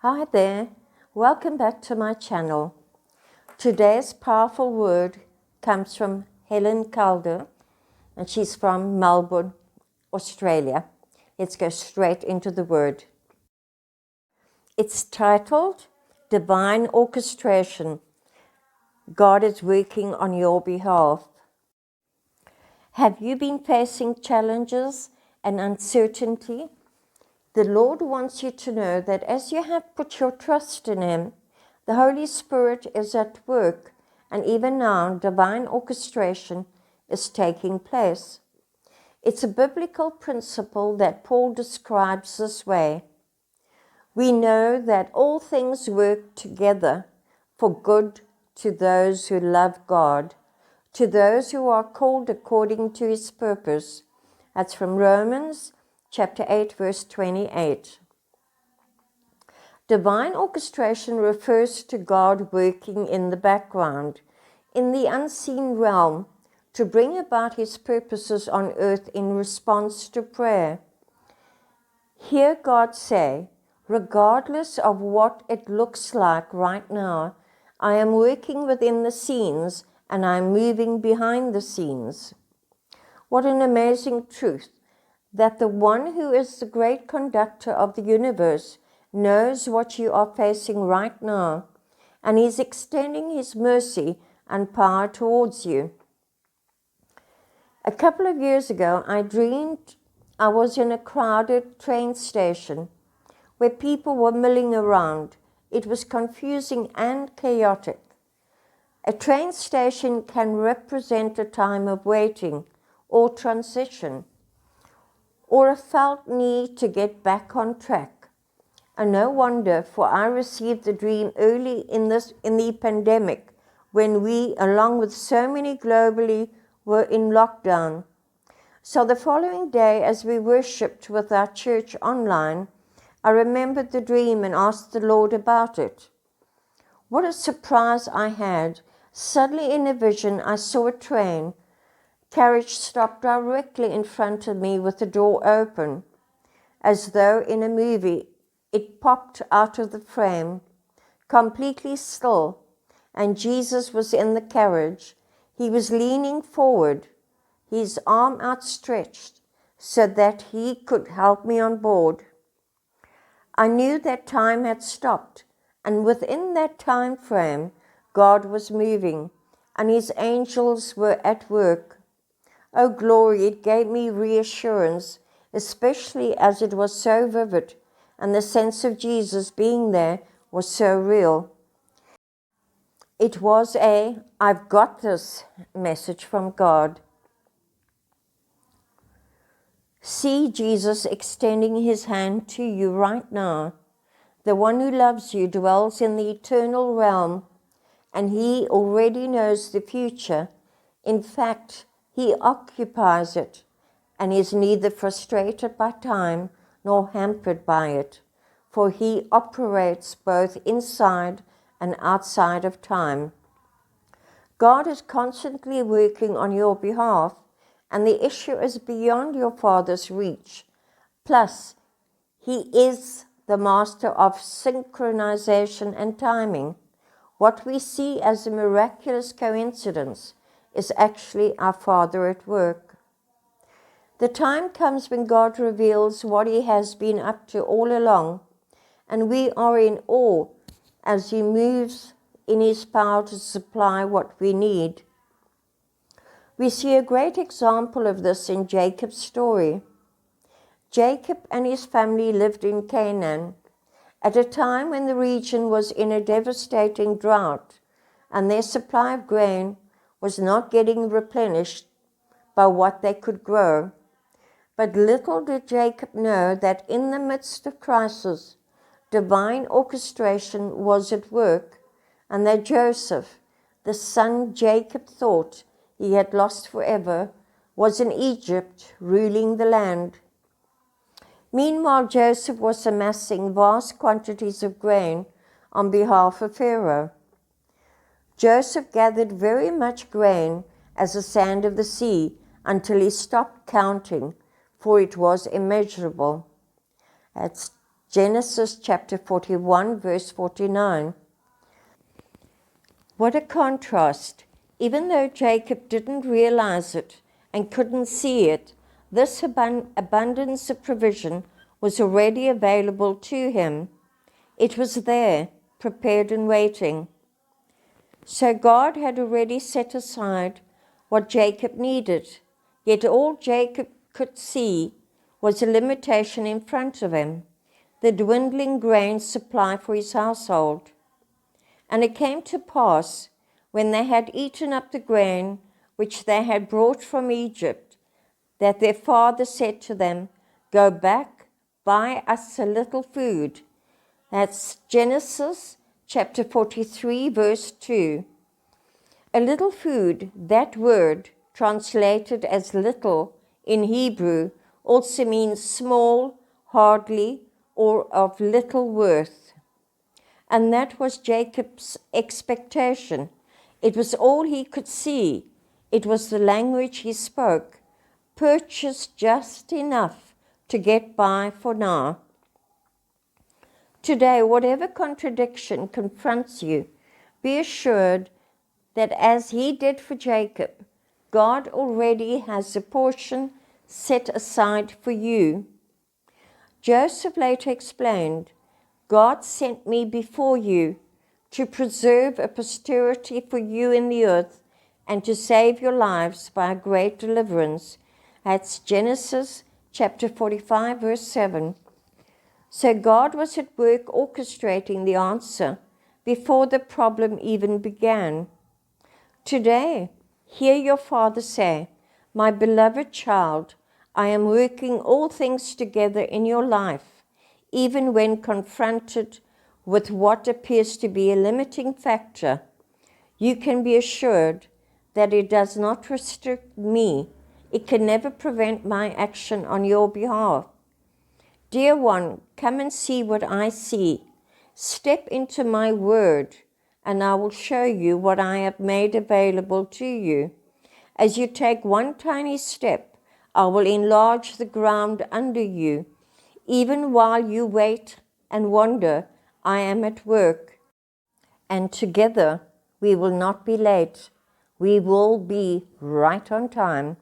Hi there, welcome back to my channel. Today's powerful word comes from Helen Calder, and she's from Melbourne, Australia. Let's go straight into the word. It's titled Divine Orchestration. God is working on your behalf. Have you been facing challenges and uncertainty? The Lord wants you to know that as you have put your trust in Him, the Holy Spirit is at work, and even now, divine orchestration is taking place. It's a biblical principle that Paul describes this way. We know that all things work together for good to those who love God, to those who are called according to His purpose. That's from Romans chapter 8, verse 28. Divine orchestration refers to God working in the background, in the unseen realm, to bring about His purposes on earth in response to prayer. Hear God say, regardless of what it looks like right now, I am working within the scenes and I am moving behind the scenes. What an amazing truth, that the one who is the great conductor of the universe knows what you are facing right now, and He's extending His mercy and power towards you. A couple of years ago, I dreamed I was in a crowded train station where people were milling around. It was confusing and chaotic. A train station can represent a time of waiting or transition, or a felt need to get back on track. And no wonder, for I received the dream early in the pandemic, when we, along with so many globally, were in lockdown. So the following day, as we worshipped with our church online, I remembered the dream and asked the Lord about it. What a surprise I had. Suddenly in a vision, I saw a train carriage stopped directly in front of me with the door open. As though in a movie, it popped out of the frame, completely still, and Jesus was in the carriage. He was leaning forward, His arm outstretched, so that He could help me on board. I knew that time had stopped, and within that time frame, God was moving, and His angels were at work. Oh, glory, it gave me reassurance, especially as it was so vivid, and the sense of Jesus being there was so real. It was a "I've got this" message from God. See Jesus extending His hand to you right now. The one who loves you dwells in the eternal realm, and He already knows the future. In fact, He occupies it, and is neither frustrated by time nor hampered by it, for He operates both inside and outside of time. God is constantly working on your behalf, and the issue is beyond your Father's reach. Plus, He is the master of synchronization and timing. What we see as a miraculous coincidence is actually our Father at work. The time comes when God reveals what He has been up to all along, and we are in awe as He moves in His power to supply what we need. We see a great example of this in Jacob's story. Jacob and his family lived in Canaan at a time when the region was in a devastating drought, and their supply of grain was not getting replenished by what they could grow. But little did Jacob know that in the midst of crisis, divine orchestration was at work, and that Joseph, the son Jacob thought he had lost forever, was in Egypt ruling the land. Meanwhile, Joseph was amassing vast quantities of grain on behalf of Pharaoh. Joseph gathered very much grain as the sand of the sea until he stopped counting, for it was immeasurable. That's Genesis chapter 41, verse 49. What a contrast. Even though Jacob didn't realize it and couldn't see it, this abundance of provision was already available to him. It was there, prepared and waiting. So God had already set aside what Jacob needed, yet all Jacob could see was a limitation in front of him, the dwindling grain supply for his household. And it came to pass, when they had eaten up the grain which they had brought from Egypt, that their father said to them, "Go back, buy us a little food." That's Genesis chapter 43, verse 2. A little food, that word, translated as little in Hebrew, also means small, hardly, or of little worth. And that was Jacob's expectation. It was all he could see. It was the language he spoke, purchased just enough to get by for now. Today, whatever contradiction confronts you, be assured that as he did for Jacob, God already has a portion set aside for you. Joseph later explained, "God sent me before you to preserve a posterity for you in the earth and to save your lives by a great deliverance." That's Genesis chapter 45, verse 7. So God was at work orchestrating the answer before the problem even began. Today, hear your Father say, "My beloved child, I am working all things together in your life, even when confronted with what appears to be a limiting factor. You can be assured that it does not restrict me. It can never prevent my action on your behalf. Dear one, come and see what I see. Step into my word, and I will show you what I have made available to you. As you take one tiny step, I will enlarge the ground under you. Even while you wait and wonder, I am at work. And together we will not be late. We will be right on time."